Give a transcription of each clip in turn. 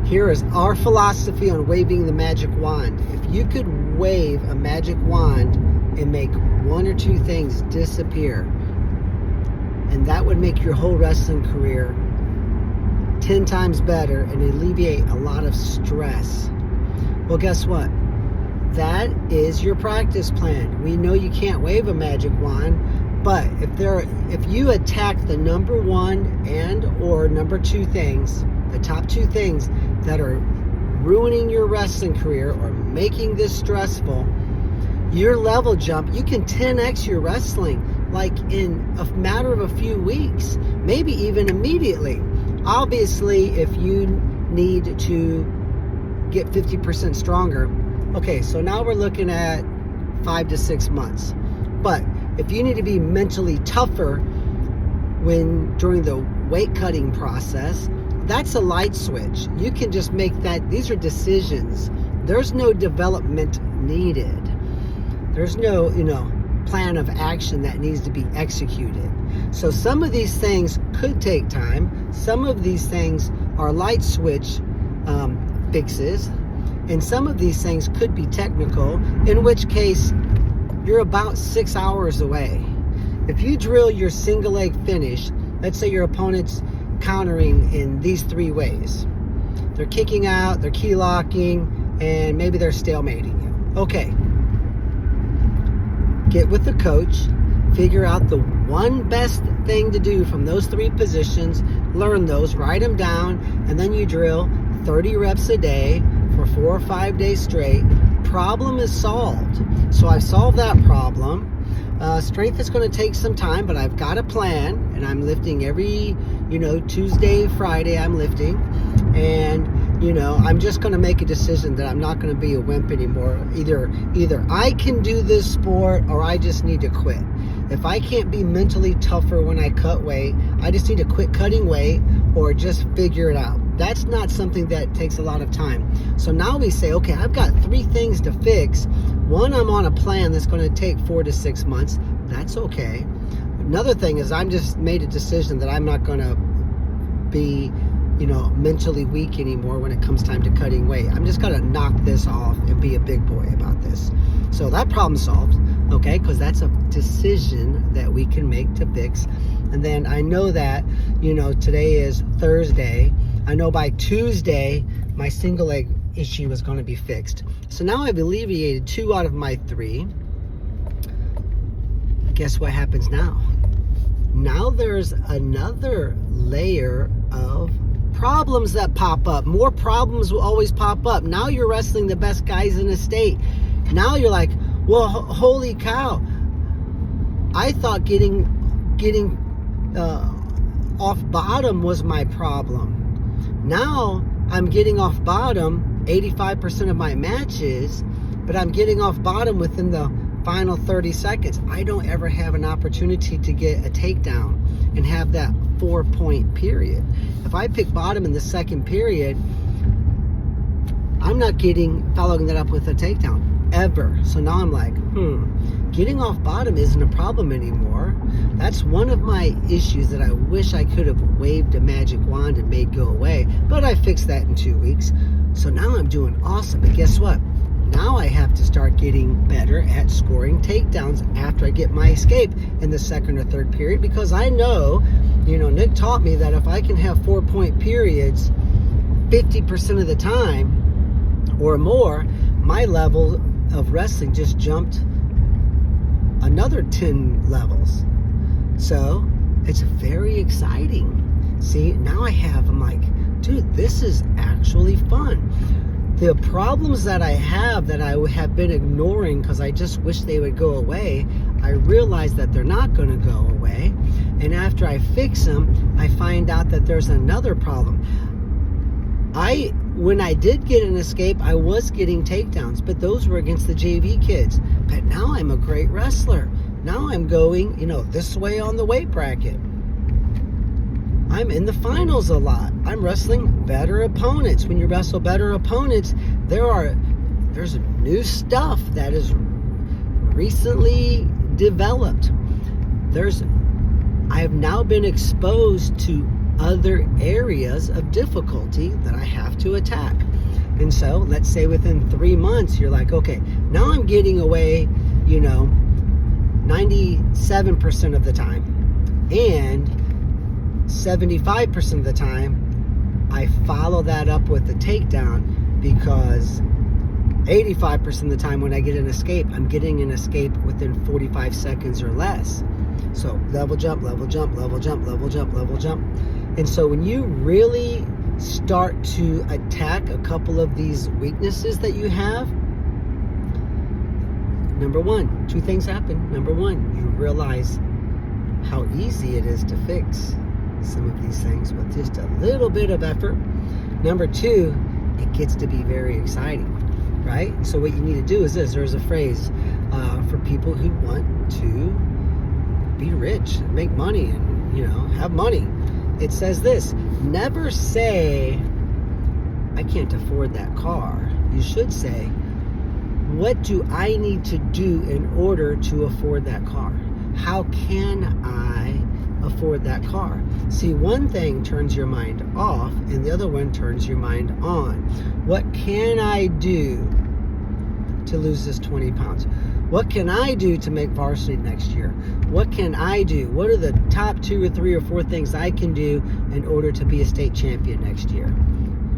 Here is our philosophy on waving the magic wand. If you could wave a magic wand and make one or two things disappear, and that would make your whole wrestling career 10 times better and alleviate a lot of stress. Well, guess what? That is your practice plan. We know you can't wave a magic wand, but if you attack the number one and or number two things, the top two things that are ruining your wrestling career or making this stressful, your level jump, you can 10x your wrestling like in a matter of a few weeks, maybe even immediately. Obviously, if you need to get 50% stronger, okay, so now we're looking at 5 to 6 months. But if you need to be mentally tougher during the weight cutting process, that's a light switch. You can just make that. These are decisions. There's no development needed. There's no, plan of action that needs to be executed. So some of these things could take time. Some of these things are light switch fixes. And some of these things could be technical, in which case you're about 6 hours away. If you drill your single leg finish, let's say your opponent's countering in these 3 ways. They're kicking out, they're key locking, and maybe they're stalemating you. Okay. Get with the coach, figure out the one best thing to do from those 3 positions, learn those, write them down, and then you drill 30 reps a day for 4 or 5 days straight. Problem is solved. So I've solved that problem. Strength is going to take some time, but I've got a plan, and I'm lifting every, Tuesday, Friday I'm lifting, and, I'm just going to make a decision that I'm not going to be a wimp anymore. Either I can do this sport or I just need to quit. If I can't be mentally tougher when I cut weight, I just need to quit cutting weight or just figure it out. That's not something that takes a lot of time. So now we say, okay, I've got 3 things to fix. One, I'm on a plan that's going to take 4 to 6 months. That's okay. Another thing is I'm just made a decision that I'm not going to be, mentally weak anymore when it comes time to cutting weight. I'm just going to knock this off and be a big boy about this. So that problem solved, okay, because that's a decision that we can make to fix. And then I know that, today is Thursday. I know by Tuesday, my single leg issue is going to be fixed. So now I've alleviated 2 out of my 3. Guess what happens now? Now there's another layer of problems that pop up. More problems will always pop up. Now you're wrestling the best guys in the state. Now you're like, well, holy cow. I thought getting off bottom was my problem. Now I'm getting off bottom 85% of my matches, but I'm getting off bottom within the final 30 seconds. I don't ever have an opportunity to get a takedown and have that 4-point period. If I pick bottom in the second period, I'm not following that up with a takedown ever. So now I'm like, getting off bottom isn't a problem anymore. That's one of my issues that I wish I could have waved a magic wand and made go away, but I fixed that in 2 weeks. So now I'm doing awesome. But guess what? Now I have to start getting better at scoring takedowns after I get my escape in the second or third period, because I know, Nick taught me that if I can have 4-point periods 50% of the time or more, my level of wrestling just jumped another 10 levels. So it's very exciting. See, now I'm like, dude, this is actually fun. The problems that I have been ignoring because I just wish they would go away, I realize that they're not going to go away. And after I fix them, I find out that there's another problem. When I did get an escape, I was getting takedowns, but those were against the JV kids. But now I'm a great wrestler. Now I'm going, this way on the weight bracket. I'm in the finals a lot. I'm wrestling better opponents. When you wrestle better opponents, there's new stuff that is recently developed. I have now been exposed to other areas of difficulty that I have to attack. And so let's say within 3 months, you're like, okay, now I'm getting away, 97% of the time. And 75% of the time, I follow that up with a takedown, because 85% of the time when I get an escape, I'm getting an escape within 45 seconds or less. So level jump, level jump, level jump, level jump, level jump. And so when you really start to attack a couple of these weaknesses that you have, number one, two things happen. Number one, you realize how easy it is to fix some of these things with just a little bit of effort. Number two, it gets to be very exciting, right? So what you need to do is this. There's a phrase for people who want to be rich, make money, and have money. It says this: never say, I can't afford that car. You should say, what do I need to do in order to afford that car? How can I afford that car? See, one thing turns your mind off and the other one turns your mind on. What can I do to lose this 20 pounds? What can I do to make varsity next year? What can I do? What are the top 2 or 3 or 4 things I can do in order to be a state champion next year?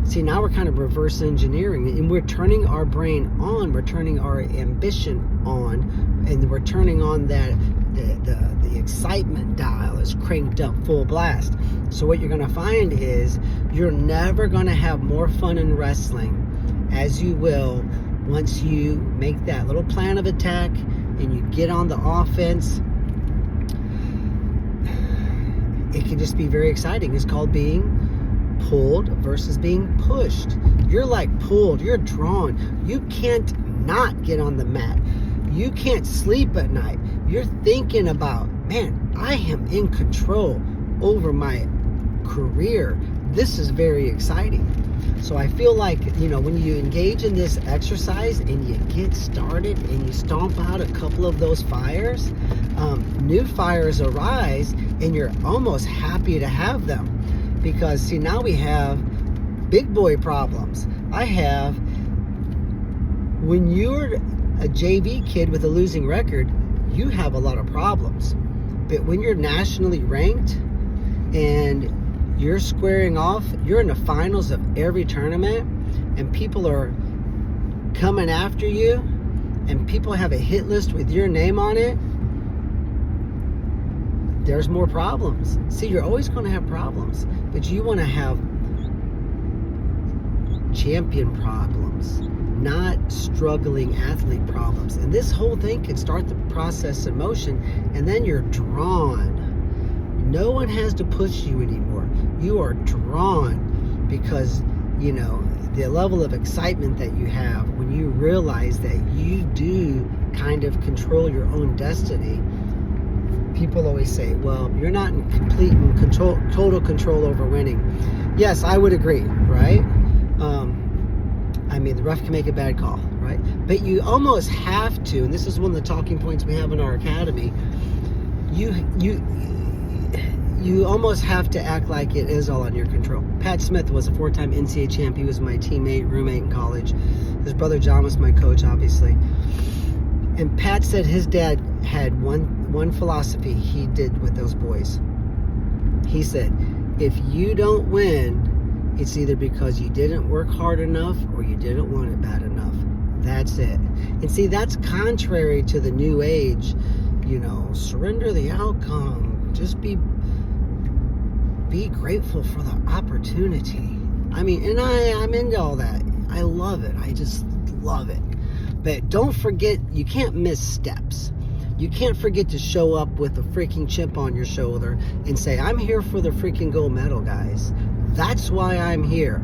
See, now we're kind of reverse engineering, and we're turning our brain on, we're turning our ambition on, and we're turning on that the excitement dial is cranked up full blast. So what you're going to find is you're never going to have more fun in wrestling as you will once you make that little plan of attack and you get on the offense. It can just be very exciting. It's called being pulled versus being pushed. You're like pulled, you're drawn. You can't not get on the mat. You can't sleep at night. You're thinking about, man, I am in control over my career. This is very exciting. So I feel like, when you engage in this exercise and you get started and you stomp out a couple of those fires, new fires arise and you're almost happy to have them. Because, see, now we have big boy problems. When you're a JV kid with a losing record, you have a lot of problems. But when you're nationally ranked and you're squaring off, you're in the finals of every tournament, and people are coming after you, and people have a hit list with your name on it, there's more problems. See, you're always going to have problems, but you want to have champion problems, not struggling athlete problems. And this whole thing can start the process in motion, and then you're drawn. No one has to push you anymore. You are drawn because, the level of excitement that you have when you realize that you do kind of control your own destiny. People always say, well, you're not in complete and total control over winning. Yes, I would agree, right? The ref can make a bad call, right? But you almost have to, and this is one of the talking points we have in our academy, you almost have to act like it is all under your control. Pat Smith was a 4-time NCAA champ. He was my teammate, roommate in college. His brother John was my coach, obviously. And Pat said his dad had one philosophy he did with those boys. He said, if you don't win, it's either because you didn't work hard enough or you didn't want it bad enough. That's it. And see, that's contrary to the new age, surrender the outcome. Just be grateful for the opportunity. I'm into all that. I love it. I just love it. But don't forget, you can't miss steps. You can't forget to show up with a freaking chip on your shoulder and say, I'm here for the freaking gold medal, guys. That's why I'm here.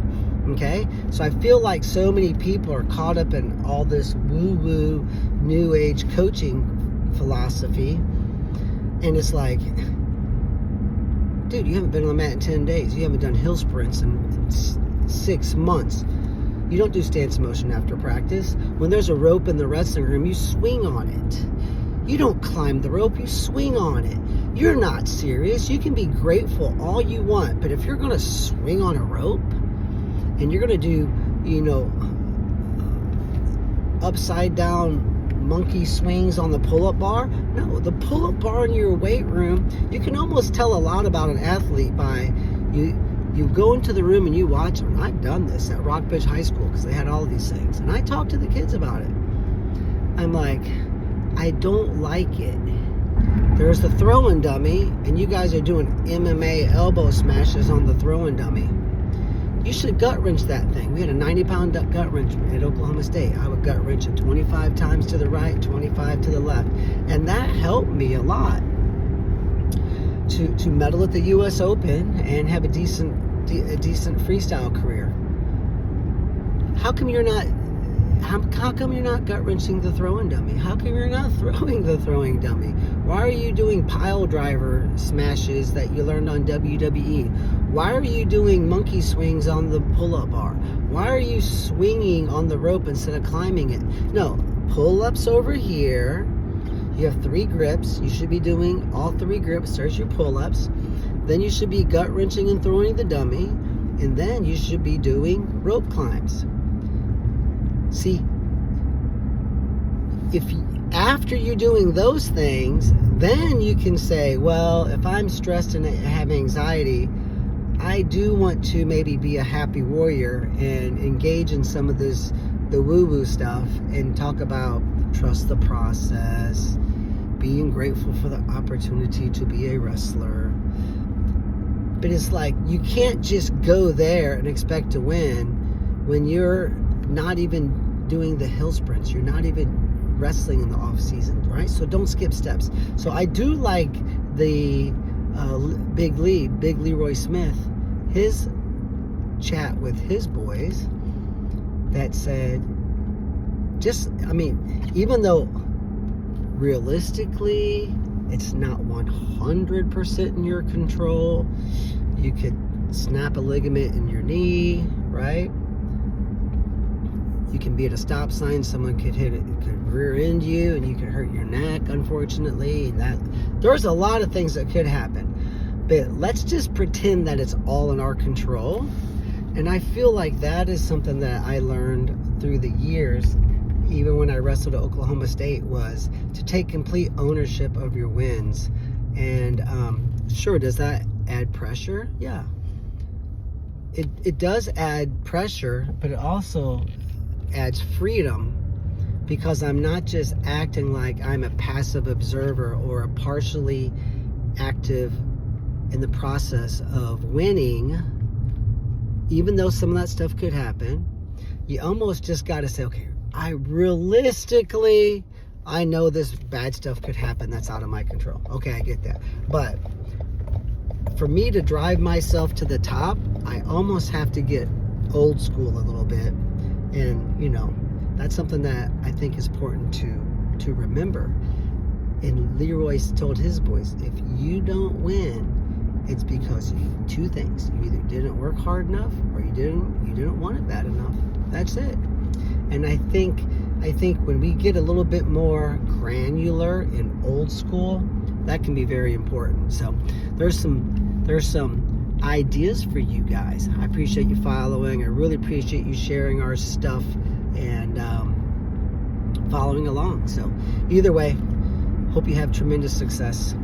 Okay? So I feel like so many people are caught up in all this woo-woo new age coaching philosophy. And it's like, dude, you haven't been on the mat in 10 days. You haven't done hill sprints in 6 months. You don't do stance motion after practice. When there's a rope in the wrestling room, you swing on it. You don't climb the rope, you swing on it. You're not serious. You can be grateful all you want, but if you're going to swing on a rope and you're going to do, upside down monkey swings on the pull-up bar, no, the pull-up bar in your weight room, you can almost tell a lot about an athlete by you go into the room and you watch them. I've done this at Rockbridge High School because they had all of these things, and I talked to the kids about it. I'm like, I don't like it. There's the throwing dummy, and you guys are doing MMA elbow smashes on the throwing dummy. You should gut wrench that thing. We had a 90-pound gut wrench at Oklahoma State. I would gut wrench it 25 times to the right, 25 to the left. And that helped me a lot to medal at the U.S. Open and have a decent freestyle career. How come you're not gut wrenching the throwing dummy? How come you're not throwing the throwing dummy? Why are you doing pile driver smashes that you learned on WWE? Why are you doing monkey swings on the pull-up bar? Why are you swinging on the rope instead of climbing it? No, pull-ups over here. You have 3 grips. You should be doing all 3 grips. There's your pull-ups. Then you should be gut wrenching and throwing the dummy. And then you should be doing rope climbs. See, after you're doing those things, then you can say, well, if I'm stressed and have anxiety, I do want to maybe be a happy warrior and engage in some of the woo-woo stuff and talk about trust the process, being grateful for the opportunity to be a wrestler. But it's like, you can't just go there and expect to win when you're not even doing the hill sprints. You're not even wrestling in the off season, right? So don't skip steps. So I do like the Big Leroy Smith, his chat with his boys that said, even though realistically it's not 100% in your control, you could snap a ligament in your knee, right? You can be at a stop sign, someone could hit it, could rear end you, and you could hurt your neck, unfortunately. There's a lot of things that could happen. But let's just pretend that it's all in our control. And I feel like that is something that I learned through the years, even when I wrestled at Oklahoma State, was to take complete ownership of your wins. And sure, does that add pressure? Yeah. It does add pressure, but it also adds freedom, because I'm not just acting like I'm a passive observer or a partially active in the process of winning. Even though some of that stuff could happen, you almost just got to say, okay, I know this bad stuff could happen that's out of my control. Okay, I get that. But for me to drive myself to the top, I almost have to get old school a little bit. And, that's something that I think is important to remember. And Leroy told his boys, if you don't win, it's because two things. You either didn't work hard enough, or you didn't want it bad enough. That's it. And I think when we get a little bit more granular and old school, that can be very important. So there's some ideas for you guys. I appreciate you following. I really appreciate you sharing our stuff and following along. So either way, hope you have tremendous success.